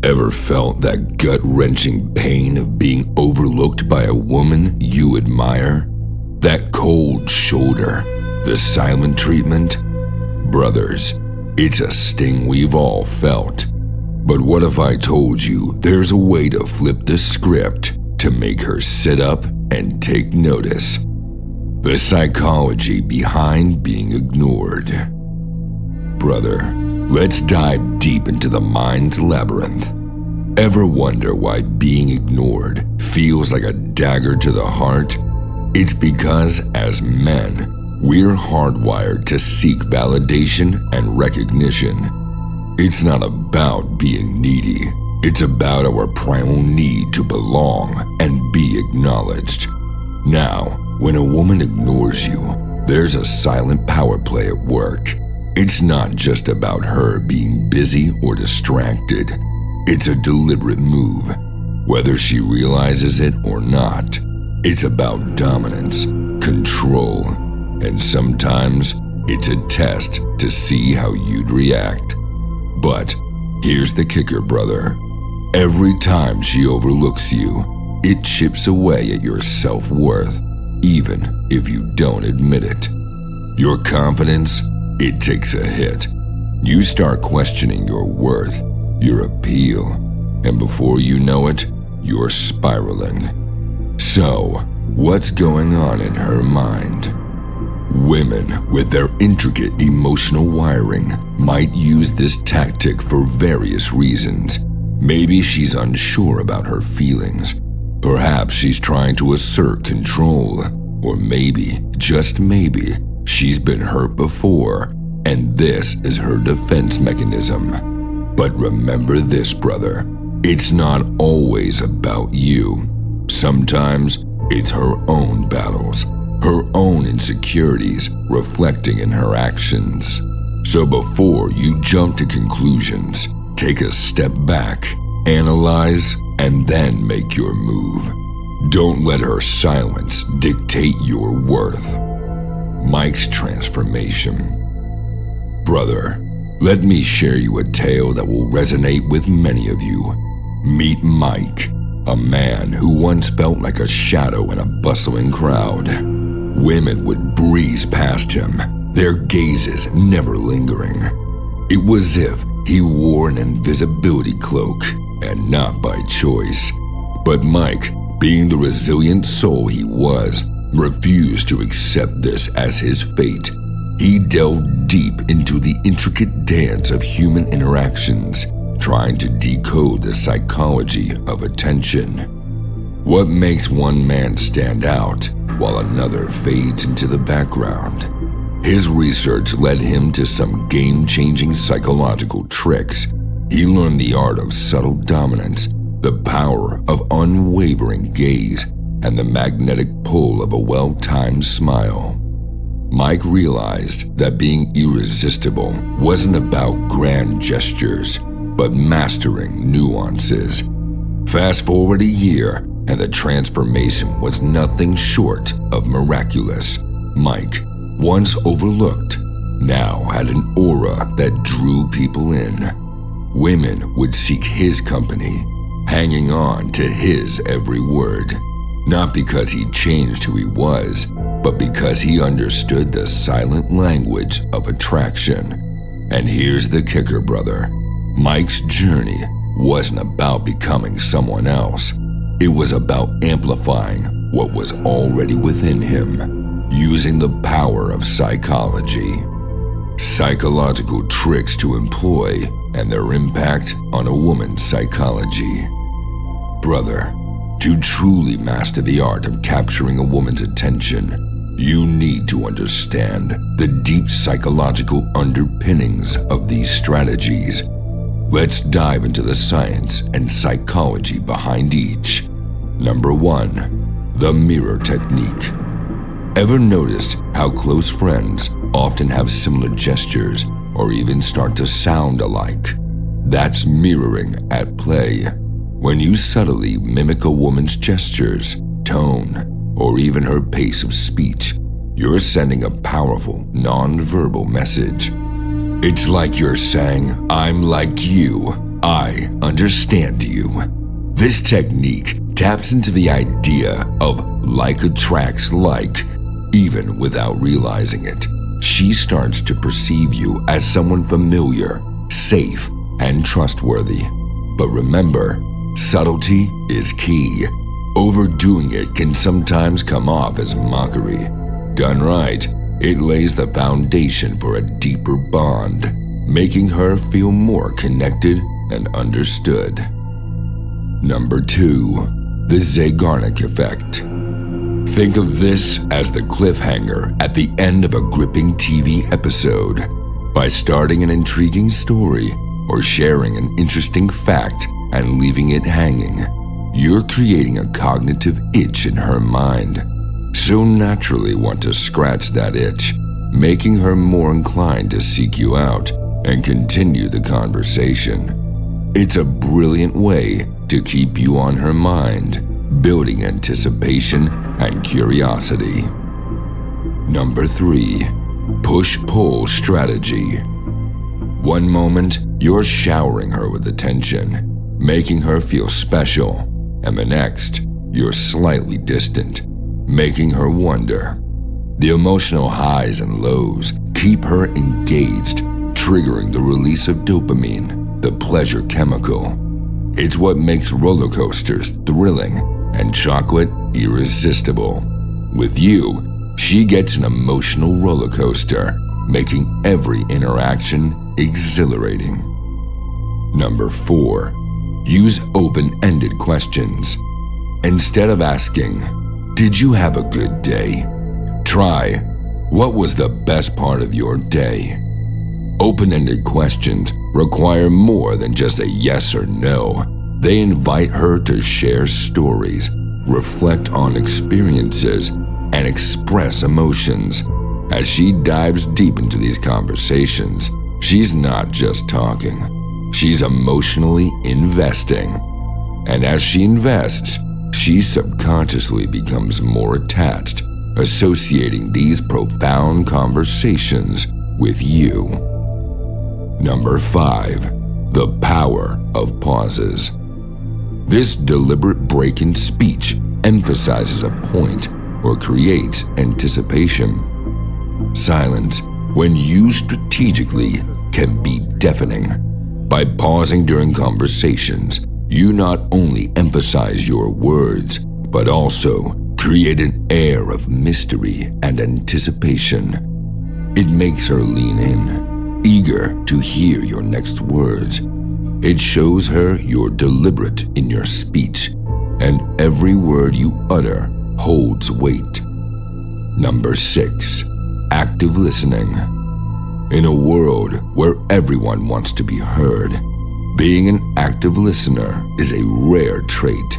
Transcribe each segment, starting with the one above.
Ever felt that gut-wrenching pain of being overlooked by a woman you admire? That cold shoulder, the silent treatment? Brothers, it's a sting we've all felt. But what if I told you there's a way to flip the script to make her sit up and take notice? The psychology behind being ignored. Brother, let's dive deep into the mind's labyrinth. Ever wonder why being ignored feels like a dagger to the heart? It's because, as men, we're hardwired to seek validation and recognition. It's not about being needy. It's about our primal need to belong and be acknowledged. Now, when a woman ignores you, there's a silent power play at work. It's not just about her being busy or distracted. It's a deliberate move, whether she realizes it or not. It's about dominance, control, and sometimes it's a test to see how you'd react. But here's the kicker, brother. Every time she overlooks you, it chips away at your self-worth, even if you don't admit it. Your confidence, it takes a hit. You start questioning your worth, your appeal, and before you know it, you're spiraling. So, what's going on in her mind? Women with their intricate emotional wiring might use this tactic for various reasons. Maybe she's unsure about her feelings. Perhaps she's trying to assert control. Or maybe, just maybe, she's been hurt before, and this is her defense mechanism. But remember this, brother. It's not always about you. Sometimes it's her own battles, her own insecurities reflecting in her actions. So before you jump to conclusions, take a step back, analyze, and then make your move. Don't let her silence dictate your worth. Mike's transformation. Brother, let me share you a tale that will resonate with many of you. Meet Mike, a man who once felt like a shadow in a bustling crowd. Women would breeze past him, their gazes never lingering. It was as if he wore an invisibility cloak, and not by choice. But Mike, being the resilient soul he was, refused to accept this as his fate. He delved deep into the intricate dance of human interactions, trying to decode the psychology of attention. What makes one man stand out while another fades into the background? His research led him to some game-changing psychological tricks. He learned the art of subtle dominance, the power of unwavering gaze, and the magnetic pull of a well-timed smile. Mike realized that being irresistible wasn't about grand gestures, but mastering nuances. Fast forward a year, and the transformation was nothing short of miraculous. Mike, once overlooked, now had an aura that drew people in. Women would seek his company, hanging on to his every word. Not because he changed who he was, but because he understood the silent language of attraction. And here's the kicker, brother. Mike's journey wasn't about becoming someone else. It was about amplifying what was already within him, using the power of psychology. Psychological tricks to employ and their impact on a woman's psychology. Brother, to truly master the art of capturing a woman's attention, you need to understand the deep psychological underpinnings of these strategies. Let's dive into the science and psychology behind each. Number 1, the mirror technique. Ever noticed how close friends often have similar gestures or even start to sound alike? That's mirroring at play. When you subtly mimic a woman's gestures, tone, or even her pace of speech, you're sending a powerful, non-verbal message. It's like you're saying, "I'm like you," I understand you. This technique taps into the idea of like attracts like, even without realizing it. She starts to perceive you as someone familiar, safe, and trustworthy. But remember, subtlety is key. Overdoing it can sometimes come off as mockery. Done right, it lays the foundation for a deeper bond, making her feel more connected and understood. Number 2, the Zeigarnik effect. Think of this as the cliffhanger at the end of a gripping TV episode. By starting an intriguing story or sharing an interesting fact and leaving it hanging, you're creating a cognitive itch in her mind. She'll naturally want to scratch that itch, making her more inclined to seek you out and continue the conversation. It's a brilliant way to keep you on her mind, building anticipation and curiosity. Number 3, push-pull strategy. One moment, you're showering her with attention, making her feel special, and the next, you're slightly distant, making her wonder. The emotional highs and lows keep her engaged, triggering the release of dopamine, the pleasure chemical. It's what makes roller coasters thrilling and chocolate irresistible. With you, she gets an emotional roller coaster, making every interaction exhilarating. Number 4, use open-ended questions. Instead of asking, "Did you have a good day?" try, "What was the best part of your day?" Open-ended questions require more than just a yes or no. They invite her to share stories, reflect on experiences, and express emotions. As she dives deep into these conversations, she's not just talking. She's emotionally investing. And as she invests, she subconsciously becomes more attached, associating these profound conversations with you. Number 5, the power of pauses. This deliberate break in speech emphasizes a point or creates anticipation. Silence, when used strategically, can be deafening. By pausing during conversations, you not only emphasize your words, but also create an air of mystery and anticipation. It makes her lean in, eager to hear your next words. It shows her you're deliberate in your speech, and every word you utter holds weight. Number 6, active listening. In a world where everyone wants to be heard, being an active listener is a rare trait.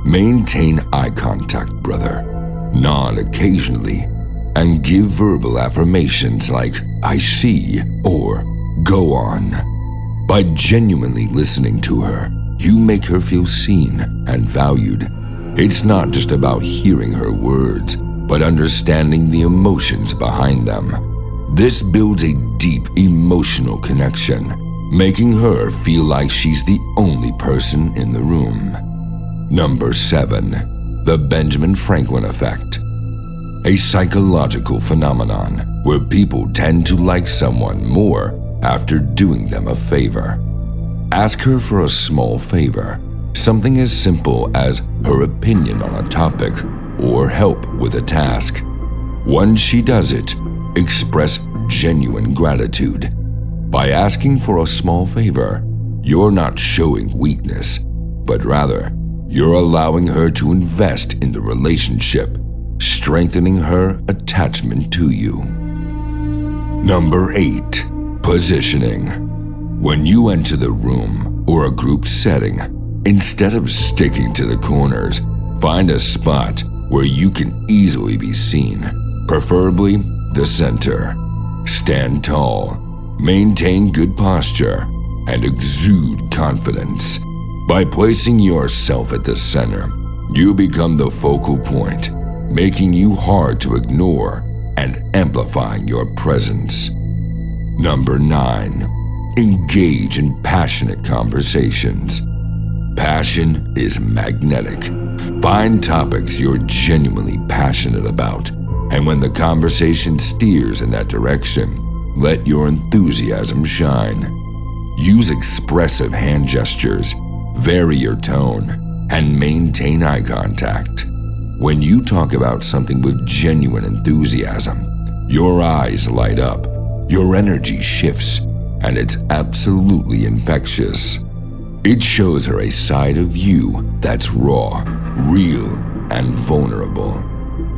Maintain eye contact, brother. Nod occasionally, and give verbal affirmations like, "I see," or "Go on." By genuinely listening to her, you make her feel seen and valued. It's not just about hearing her words, but understanding the emotions behind them. This builds a deep emotional connection, making her feel like she's the only person in the room. Number 7, the Benjamin Franklin effect. A psychological phenomenon where people tend to like someone more after doing them a favor. Ask her for a small favor, something as simple as her opinion on a topic or help with a task. Once she does it, express genuine gratitude. By asking for a small favor, you're not showing weakness, but rather, you're allowing her to invest in the relationship, strengthening her attachment to you. Number 8, positioning. When you enter the room or a group setting, instead of sticking to the corners, find a spot where you can easily be seen, preferably the center. Stand tall, maintain good posture, and exude confidence. By placing yourself at the center, you become the focal point, making you hard to ignore and amplifying your presence. Number 9, Engage in passionate conversations. Passion is magnetic. Find topics you're genuinely passionate about, and when the conversation steers in that direction, let your enthusiasm shine. Use expressive hand gestures, vary your tone, and maintain eye contact. When you talk about something with genuine enthusiasm, your eyes light up, your energy shifts, and it's absolutely infectious. It shows her a side of you that's raw, real, and vulnerable.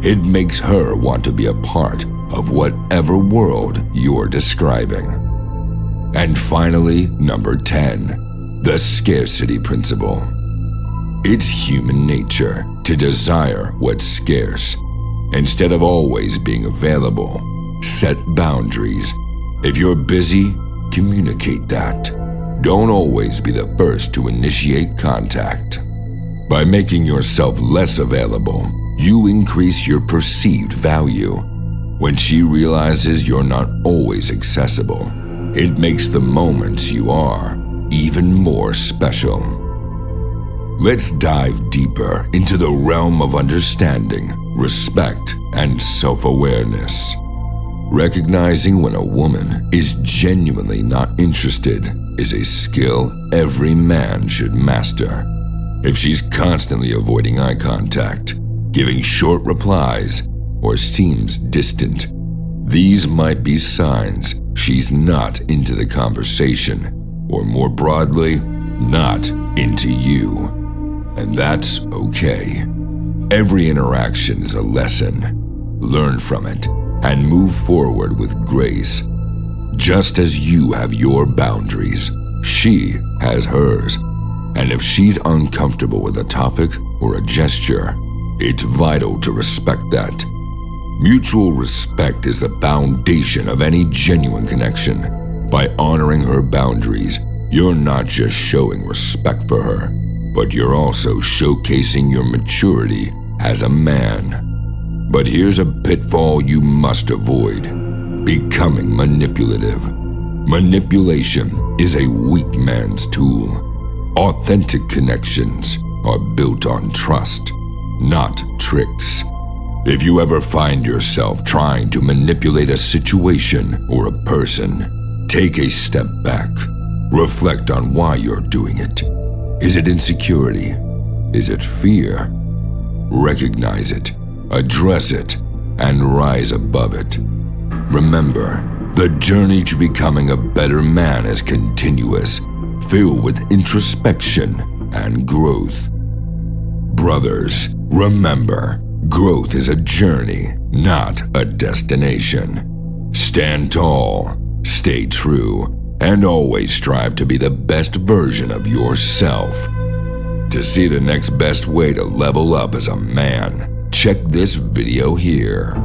It makes her want to be a part of whatever world you're describing. And finally, number 10, the Scarcity Principle. It's human nature to desire what's scarce. Instead of always being available, set boundaries. If you're busy, communicate that. Don't always be the first to initiate contact. By making yourself less available, you increase your perceived value. When she realizes you're not always accessible, it makes the moments you are even more special. Let's dive deeper into the realm of understanding, respect, and self-awareness. Recognizing when a woman is genuinely not interested is a skill every man should master. If she's constantly avoiding eye contact, giving short replies, or seems distant, these might be signs she's not into the conversation, or more broadly, not into you. And that's okay. Every interaction is a lesson. Learn from it and move forward with grace. Just as you have your boundaries, she has hers. And if she's uncomfortable with a topic or a gesture, it's vital to respect that. Mutual respect is the foundation of any genuine connection. By honoring her boundaries, you're not just showing respect for her, but you're also showcasing your maturity as a man. But here's a pitfall you must avoid: becoming manipulative. Manipulation is a weak man's tool. Authentic connections are built on trust, not tricks. If you ever find yourself trying to manipulate a situation or a person, take a step back. Reflect on why you're doing it. Is it insecurity? Is it fear? Recognize it, address it, and rise above it. Remember, the journey to becoming a better man is continuous, filled with introspection and growth. Brothers, remember, growth is a journey, not a destination. Stand tall, stay true, and always strive to be the best version of yourself. To see the next best way to level up as a man, check this video here.